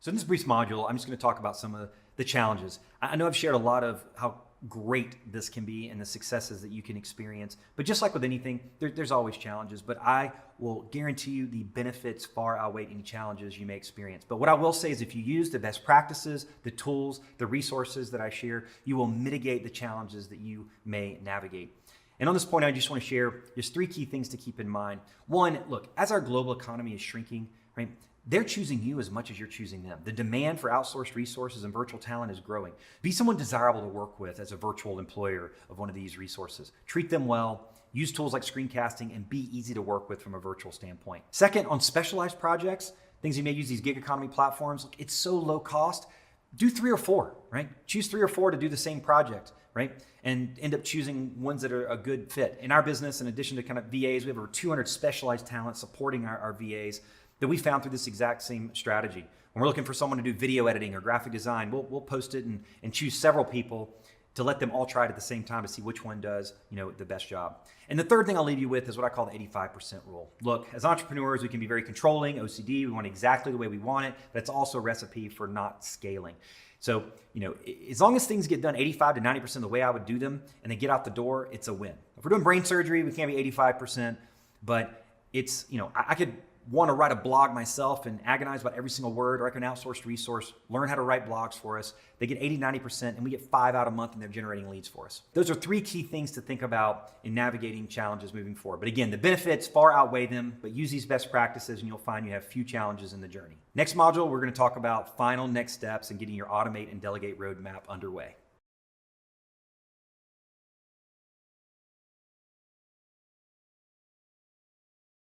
So in this brief module, I'm just going to talk about some of the challenges. I know I've shared a lot of how great this can be and the successes that you can experience, but just like with anything, there's always challenges, but I will guarantee you the benefits far outweigh any challenges you may experience. But what I will say is if you use the best practices, the tools, the resources that I share, you will mitigate the challenges that you may navigate. And on this point, I just want to share just 3 key things to keep in mind. One, look, as our global economy is shrinking, right, they're choosing you as much as you're choosing them. The demand for outsourced resources and virtual talent is growing. Be someone desirable to work with as a virtual employer of one of these resources. Treat them well, use tools like screencasting, and be easy to work with from a virtual standpoint. Second, on specialized projects, things you may use these gig economy platforms, look, it's so low cost. Do 3 or 4, right? Choose 3 or 4 to do the same project, right? And end up choosing ones that are a good fit. In our business, in addition to kind of VAs, we have over 200 specialized talent supporting our VAs that we found through this exact same strategy. When we're looking for someone to do video editing or graphic design, we'll post it and choose several people to let them all try it at the same time to see which one does, the best job. And the third thing I'll leave you with is what I call the 85% rule. Look, as entrepreneurs, we can be very controlling, OCD, we want exactly the way we want it, but it's also a recipe for not scaling. So, as long as things get done 85 to 90% the way I would do them and they get out the door, it's a win. If we're doing brain surgery, we can't be 85%, but it's, I could want to write a blog myself and agonize about every single word, or I can outsource resource, learn how to write blogs for us. They get 80, 90%, and we get 5 out a month, and they're generating leads for us. Those are 3 key things to think about in navigating challenges moving forward. But again, the benefits far outweigh them, but use these best practices and you'll find you have few challenges in the journey. Next module, we're going to talk about final next steps and getting your automate and delegate roadmap underway.